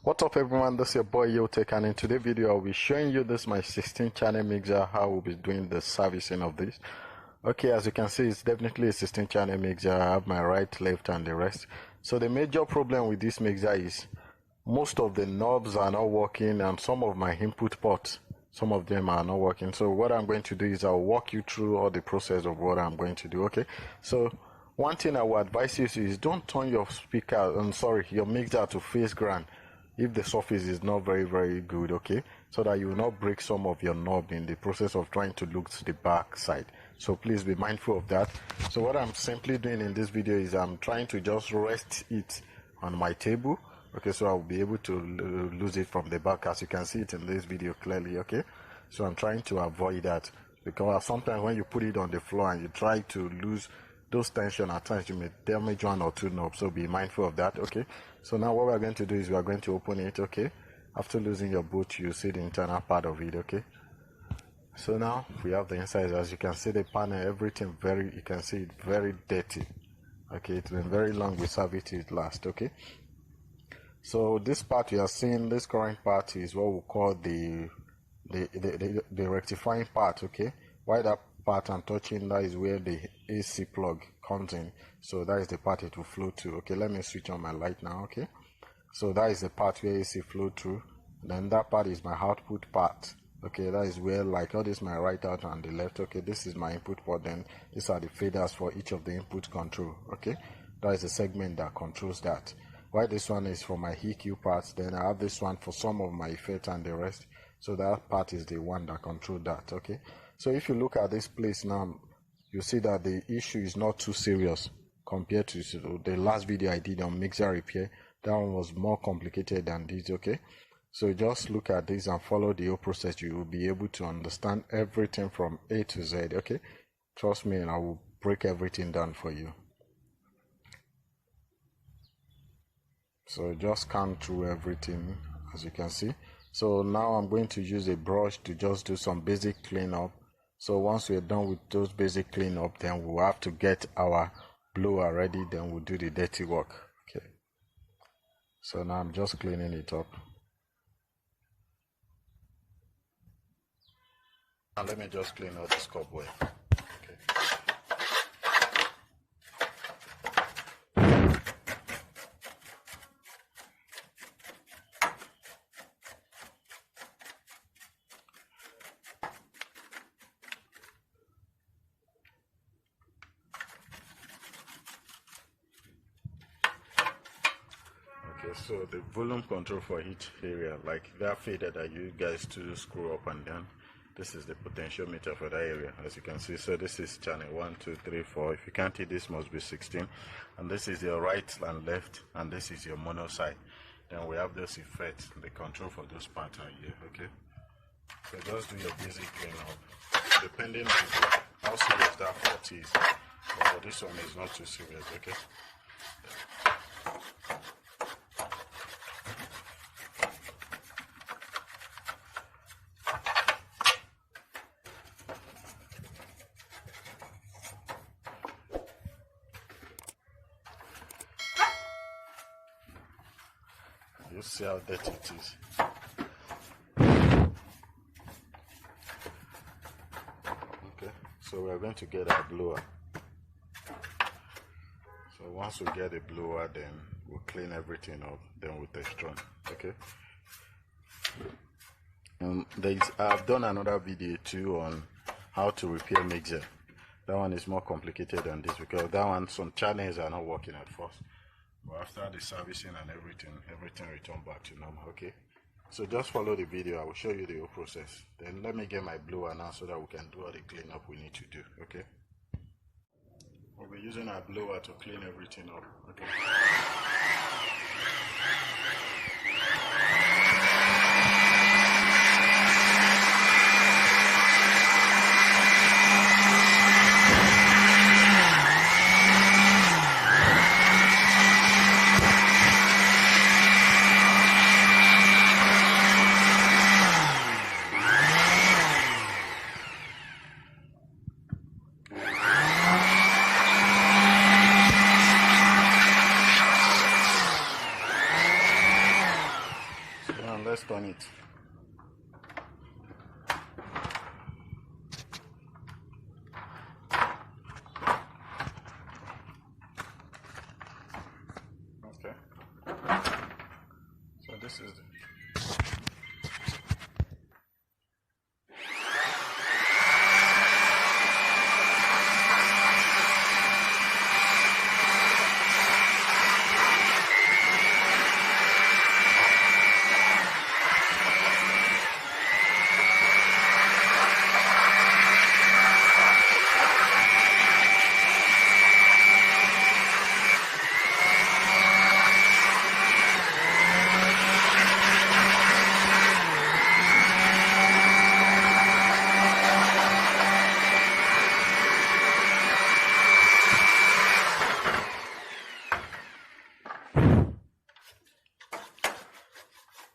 What's up everyone, this is your boy Yotek, and in today's video I'll be showing you this my 16 channel mixer, how we'll be doing the servicing of this. Okay, as you can see, it's definitely a 16 channel mixer. I have my right, left and the rest. So the major problem with this mixer is most of the knobs are not working, and some of my input ports, some of them are not working. So what I'm going to do is I'll walk you through all the process of what I'm going to do. Okay, so one thing I will advise you is don't turn your your mixer to face ground if the surface is not very good, okay, so that you will not break some of your knob in the process of trying to look to the back side. So please be mindful of that. So what I'm simply doing in this video is I'm trying to just rest it on my table, okay, so I'll be able to lose it from the back, as you can see it in this video clearly. Okay, so I'm trying to avoid that, because sometimes when you put it on the floor and you try to lose those tension, at times you may damage one or two knobs, so be mindful of that. Okay, so now what we're going to do is we are going to open it. Okay, after losing your boot, you see the internal part of it. Okay, so now we have the inside. As you can see, the panel, everything you can see it very dirty. Okay, it's been very long we serviced it last. Okay, so this part you are seeing, this current part, is what we call the rectifying part. Okay, why that part I'm touching, that is where the AC plug comes in, so that is the part it will flow to. Okay, let me switch on my light now. Okay, so that is the part where AC flow through. Then that part is my output part. Okay, that is where, like, all this my right out and the left. Okay, this is my input port. Then these are the faders for each of the input control. Okay, that is the segment that controls that. While this one is for my EQ parts, then I have this one for some of my effects and the rest. So that part is the one that controls that. Okay, so if you look at this place now, you see that the issue is not too serious compared to the last video I did on mixer repair. That one was more complicated than this. Okay, so just look at this and follow the whole process. You will be able to understand everything from A to Z. Okay, trust me, and I will break everything down for you. So just scan through everything, as you can see. So now I'm going to use a brush to just do some basic cleanup. So once we're done with those basic cleanup, then we'll have to get our blower ready, then we'll do the dirty work. Okay, so now I'm just cleaning it up. And let me just clean out this cobweb. Okay. So the volume control for each area, like that fader that you guys to screw up and down, this is the potentiometer for that area, as you can see. So this is channel 1, 2, 3, 4. If you can't hit, this must be 16. And this is your right and left, and this is your mono side. Then we have those effects, the control for those parts are here. Okay, so just do your basic cleanup, depending on how serious that fault is. But for this one, is not too serious. Okay. You see how dirty it is. Okay, so we're going to get our blower. So once we get a blower, then we'll clean everything up, then we'll test run. Okay. I've done another video too on how to repair mixer. That one is more complicated than this, because that one, some channels are not working at first. But after the servicing and everything returned back to normal. Okay, so just follow the video. I will show you the whole process. Then let me get my blower now, so that we can do all the cleanup we need to do. Okay, we'll be using our blower to clean everything up. Okay. Now let's turn it. Okay. So this is the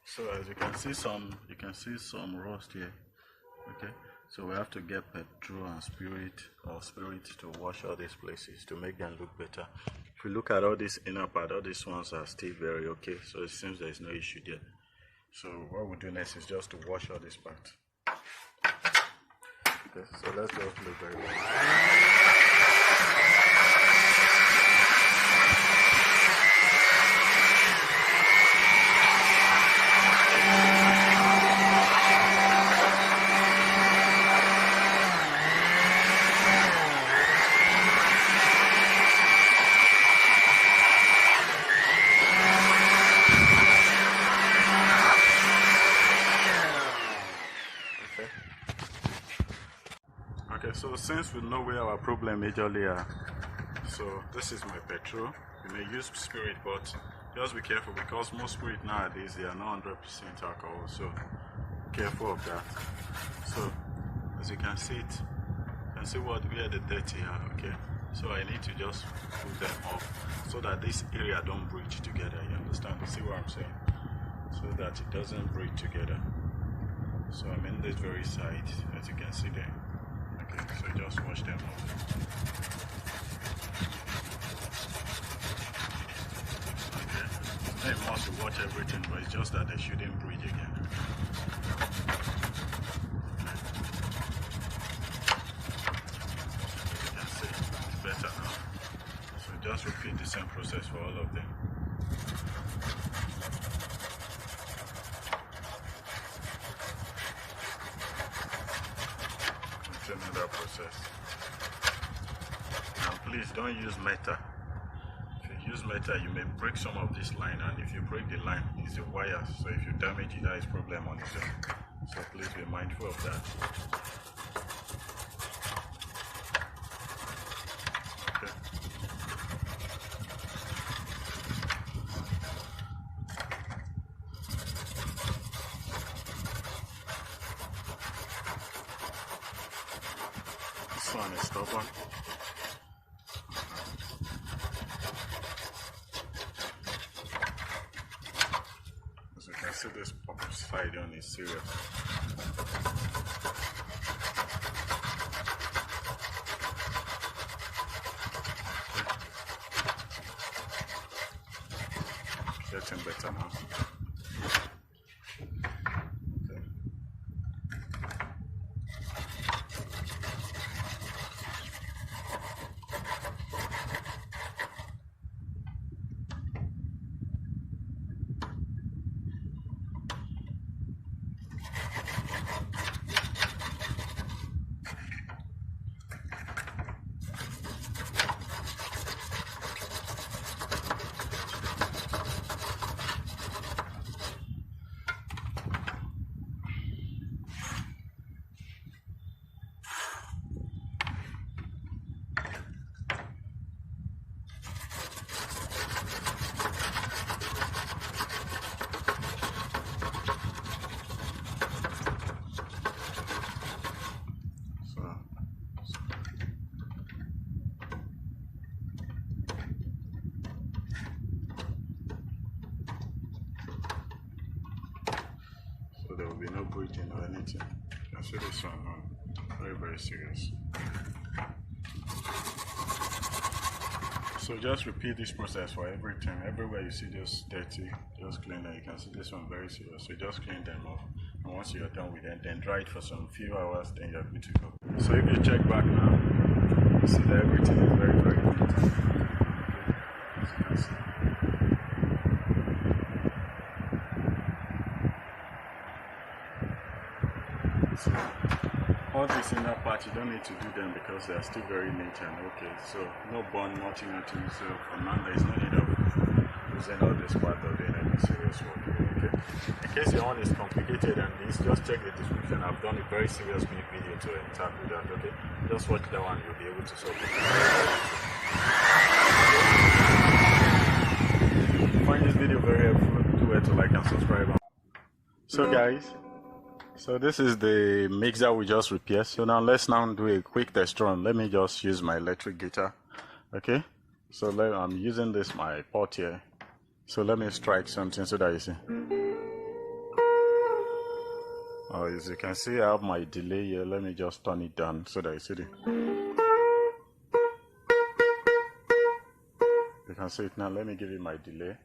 So as you can see some rust here. Okay, so we have to get petrol and spirit to wash all these places to make them look better. If you look at all this inner part, all these ones are still very okay, so it seems there is no issue there. So what we'll do next is just to wash all this part. Okay, so let's just look very well. Okay, so since we know where our problem majorly are, so this is my petrol. You may use spirit, but just be careful because most spirit nowadays they are not 100% alcohol, so careful of that. So as you can see it, you can see where the dirty are. Okay, so I need to just pull them off so that this area don't breach together. You understand? You see what I'm saying? So that it doesn't breach together. So I'm in this very side, as you can see there. Okay, so just wash them off. Okay, I must watch everything, but it's just that they shouldn't breathe again. You can see it's better now. So just repeat the same process for all of them. Another process. Now please don't use metal. If you use metal, you may break some of this line, and if you break the line, it's the wires. So if you damage it, that is problem on its own. So please be mindful of that. Okay. This one is stubborn. As you can see, this pop side on is serious. Getting better now. There will be no breathing or anything. I see this one very, very serious. So just repeat this process for everything. Everywhere you see this dirty, just clean it. You can see this one very serious. So just clean them off. And once you're done with them, then dry it for some few hours, then you're good to go. So if you check back now, you see that everything is very, very neat. Okay. As you can see. So all this inner part, you don't need to do them because they are still very neat and okay. So no bond, nothing. So for now, there is no need of using all this part of doing any serious work. Okay. In case your one is complicated and this, just check the description. I've done a very serious video to tackle that. Okay. Just watch that one. You'll be able to solve it. If you find this video very helpful, do it to like and subscribe. So guys. So this is the mixer we just repaired. So now let's do a quick test run. Let me just use my electric guitar. Okay. So I'm using my pot here. So let me strike something so that you see. Oh, as you can see, I have my delay here. Let me just turn it down so that you see you can see it now. Let me give it my delay.